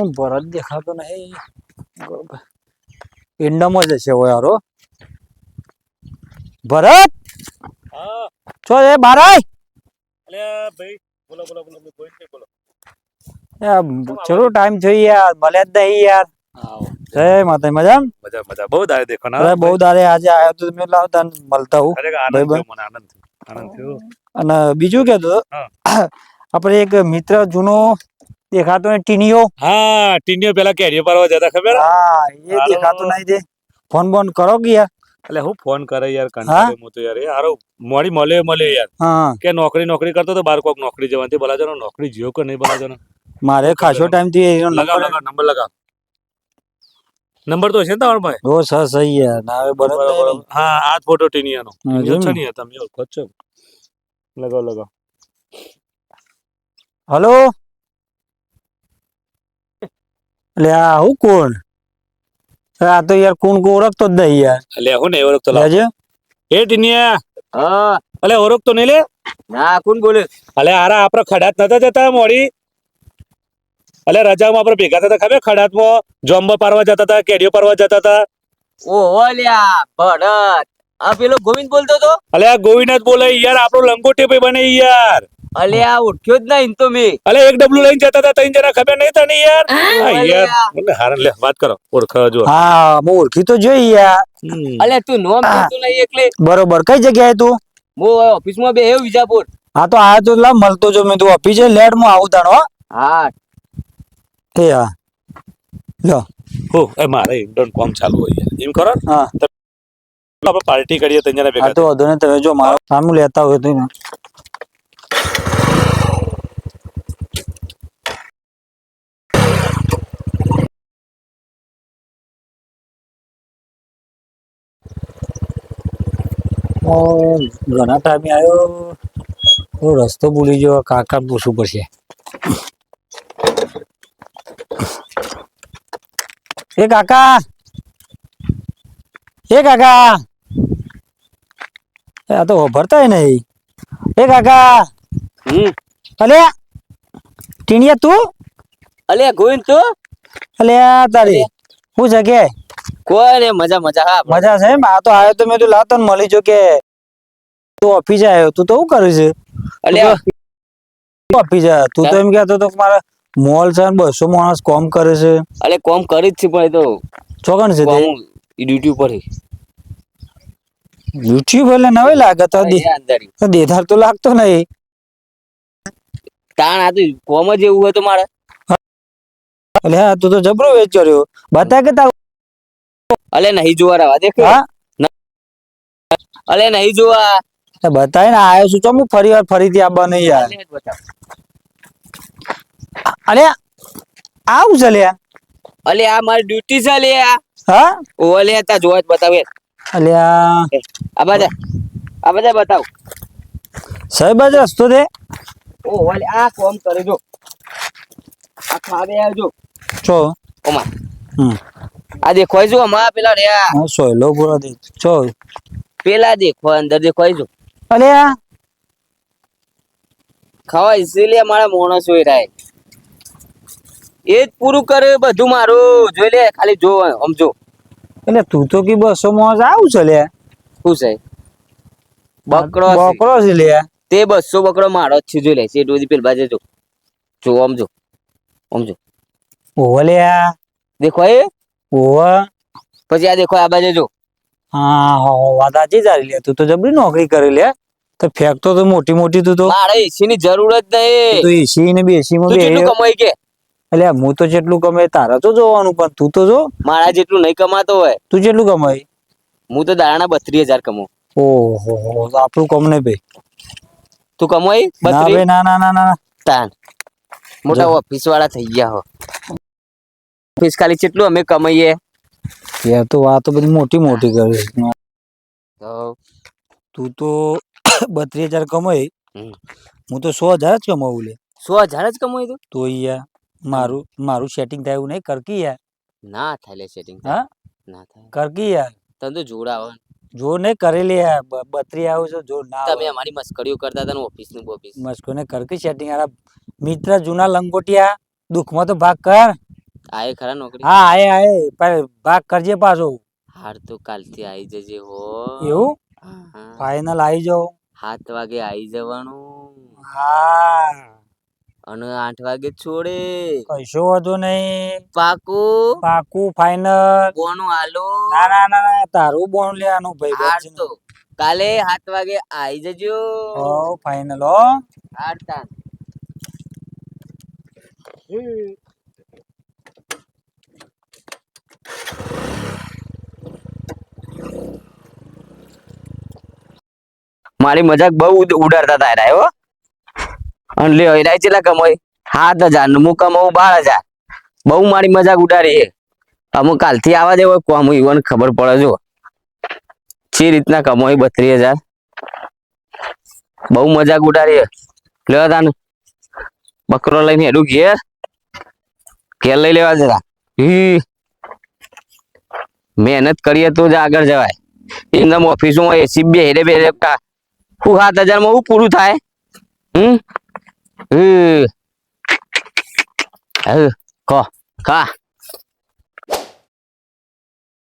પણ ભરત દેખાતો નહીં. ઇન્ડમમાં જશે હોય યારો. ભરત હા છો એ બાર આય. અલ્યા ભાઈ બોલો બોલો બોલો બોલ કે બોલો. ચલો ટાઈમ થઈ યાર ભલે જ નહીં યાર. આવો જય માતા મજા મજા મજા બહુ દાડે દેખો ના. અરે બહુ દાડે આજે આવ્યો તો મેં લાવતા મળતા હું. અરે આનંદ થયો મને આનંદ થયો. અને બીજું કેતો આપણે એક મિત્ર જૂનો દેખાતો ને ટીનીઓ. હા ટીનીઓ પેલા કેરીઓ પારવા જતા ખબર. હા એ દેખાતો નહીં દે. ફોન બોન કરો કે યાર. એટલે હું ફોન કરે યાર કંટાળે હું તો યાર એ હારો મોડી મળે યાર. હા કે નોકરી કરતો તો બાર કોક નોકરી જવાની બોલાજો નોકરી જીઓ કે નહીં બોલાજો. મારે ખાસો ટાઈમ થી લગાવ નંબર લગાવ. નંબર તો છે ને તમારા પાસે. ઓ સર સહી યાર ના હવે બરાબર. હા આ ફોટો ટીનિયાનો છે ને તમે ઓળખો છો. લગાવ. હલો એટલે આ હું કોણ આ તો યાર કોણ ઓળખતો જ નહીં યાર. એટલે હું નહીં ઓળખતો લાવજે એ ટીનિયા. હા અલે ઓળખતો નહીં લે. ના કોણ બોલે. અલે આરા આપડે ખડાત નતા જતા મોડી. અલે રજામાં આપણે ભેગા થતા ખબર ખડાતમાં જોમ્બો પારવા જતા હતા કેરીઓ પારવા જતા હતા. ઓહો લ્યા ભરત આ પેલો ગોવિંદ બોલતો તો. અલે આ ગોવિંદ જ બોલે યાર આપણો લંગોટી પે બને યાર. અલે આ ઉઠ્યો જ નહીં તો મેં. અલે એક ડબલું લઈને જતા હતા ત્રણ જણા ખબર નહીં તને યાર. યાર મને હારણ લે વાત કરો ઓળખા જો. હા હું ઓળખી તો જોઈ યાર. અલે તું નોમ દેતો નહીં એકલે. બરોબર કઈ જગ્યાએ તું. હું ઓફિસ માં બેહ્યો વિજાપુર. હા તો આ તો લા મળતો જો મેં તું ઓફિસે લેટ માં આવું તાણો. હા એ હા લો હો એ મારે ઇન્ટર્ન કોમ ચાલુ હોય એમ કરો. હા આપણે પાર્ટી કરીએ ત્રણ જણા ભેગા. હા તો વધુ ને તમે જો મારું સામું લેતા હોય તો ને. ઘણા ટાઈમે આવ્યો રસ્તો ભૂલી ગયો કાકા પૂછવું પડશે. એ કાકા આ તો ભરતા નહીં. એ કાકા અલે ટીણિયા તું. અલે ગોવિંદ તું. અલે તારી શું છે કે કોઈ ને મજા હા મજા છે એમ. આ તો આવ્યો તો મેં તું લાવતો ને મળી જો કે તું ઓફિસે આવ્યો તું તો શું કરું છે. અલે ઓફિસે તું તો એમ કહેતો તો મારા મોલ છે 200 માણસ કોમ કરે છે. અલે કોમ કરી જ છે પણ એ તો ચોકન છે તે ડ્યુટી ઉપર યુટ્યુબ એટલે નવી લાગે તો દેધાર તો લાગતો નહીં. તાણ આ તો કોમ જ એવું હોય તો મારે. એટલે હા તું તો જબરો વેચ્યો રહ્યો બતા કે તાર. અલે નહીં જોવા રવા દેખ. અલે નહીં જોવા બતાય ને આવ્યો છું ચમ ફરીથી આવવા નહીં યાર. અલે આવું છે લ્યા. અલે આ મારી ડ્યુટી છે લ્યા. હા ઓ લે તા જોવા જ બતાવે. અલ્યા આ બધા બતાવ. સાહેબ જ રસ્તો દે. ઓ લે આ કોમ કરે જો. આ ખાવે આવજો છો ઓમાં. આ દેખોય જો અમાર પેલા રહ્યા. હા સોયલો પૂરા દે છો પેલા દેખો અંદર દેખોય જો. અલ્યા ખાવા ઇસીલિયે મારા મોણસ હોય રાય. એ જ પૂરું કરે બધું મારું જોઈ લે ખાલી જો સમજો. એટલે તું તો કે 200 માણસ આવું છે લ્યા. શું છે બકરો છે લ્યા. તે 200 બકરો મારો જ છે જોઈ લે છે ડોધી પેલ બાજુ જો સમજો. ઓહ લ્યા દેખો એ ઓહ પછી આ દેખો આ બાજુ જો. હા વાત સાચી તારી લે. તું તો જબરી નોકરી કરી લે. તો ફેંકતો તો મોટી તું તો. મારે એસી ની જરૂર જ નહીં. તું એસી ને બેસી માં કેટલું કમાઈ કે. એટલે હું તો જેટલું કમાય તારા તો જોવાનું પણ તું તો જો મારા જેટલું નહીં કમાતો હોય. તું જેટલું કમાય. હું તો દાણા 32,000 કમાઉં. ઓહો આપણું કમ નહીં ભાઈ. તું કમાઈ 32? ના તાન મોટા ઓફિસ વાળા થઈ ગયા હો. ઓફિસ ખાલી કેટલું અમે કમાઈએ. યાર તો વાતો બધી મોટી કરે. તો તું તો 32,000 કમાઈ. હું તો 100,000 જ કમાવું લે. 100,000 જ કમાઈ તું. તો યાર મારું સેટિંગ થાય એવું નહીં કરકી યાર. ના થાય લે સેટિંગ. હા ના થાય કરકી યાર. તને તો જોડાવ જોર નહીં કરેલી યાર 32 આવું છે જોર ના. તમે અમારી મસ્કરીઓ કરતા હતા ને ઓફિસ નું ઓફિસ. મસ્કો ને કરકી સેટિંગ યાર. મિત્ર જૂના લંગોટિયા દુઃખમાં તો ભાગ કર. આય ખરા નોકરી હા આય પણ ભાગ કરજે પાછો. હાર તો કાલથી આવી જજે હો. એવું હા. ફાઈનલ આવી જાઓ. 7 વાગે આવી જવાનું હા અને 8 વાગે છોડે. કશો વાંધો નહીં. પાકું પાકું ફાઈનલ. બોનું હાલો. ના ના ના ના તારું બોન લેવાનું ભાઈ હાર બનશે. તો કાલે 7 વાગે આવી જજો. હો ફાઈનલ હો. હાર તાન. મારી મજાક બહુ ઉડાડતા હતા એરા હો. અને લ્યો એરા કેટલા કમાય 7,000 નું હું કમાવું 12,000. બહુ મારી મજાક ઉડાડી છે. અમુક કાલથી આવા દેવો કોમ ઈવન ખબર પડે જો જે રીતના કમાઈ 32,000. બહુ મજાક ઉડાડી છે. લ્યો તાન બકરો લઈને હેડું ઘેર લઈ લેવા જરા. મહેનત કરીએ તો જ આગળ જવાય. એકદમ ઓફિસમાં એસી બે હેરે બે 7,000 માં હું પૂરું થાય. ખા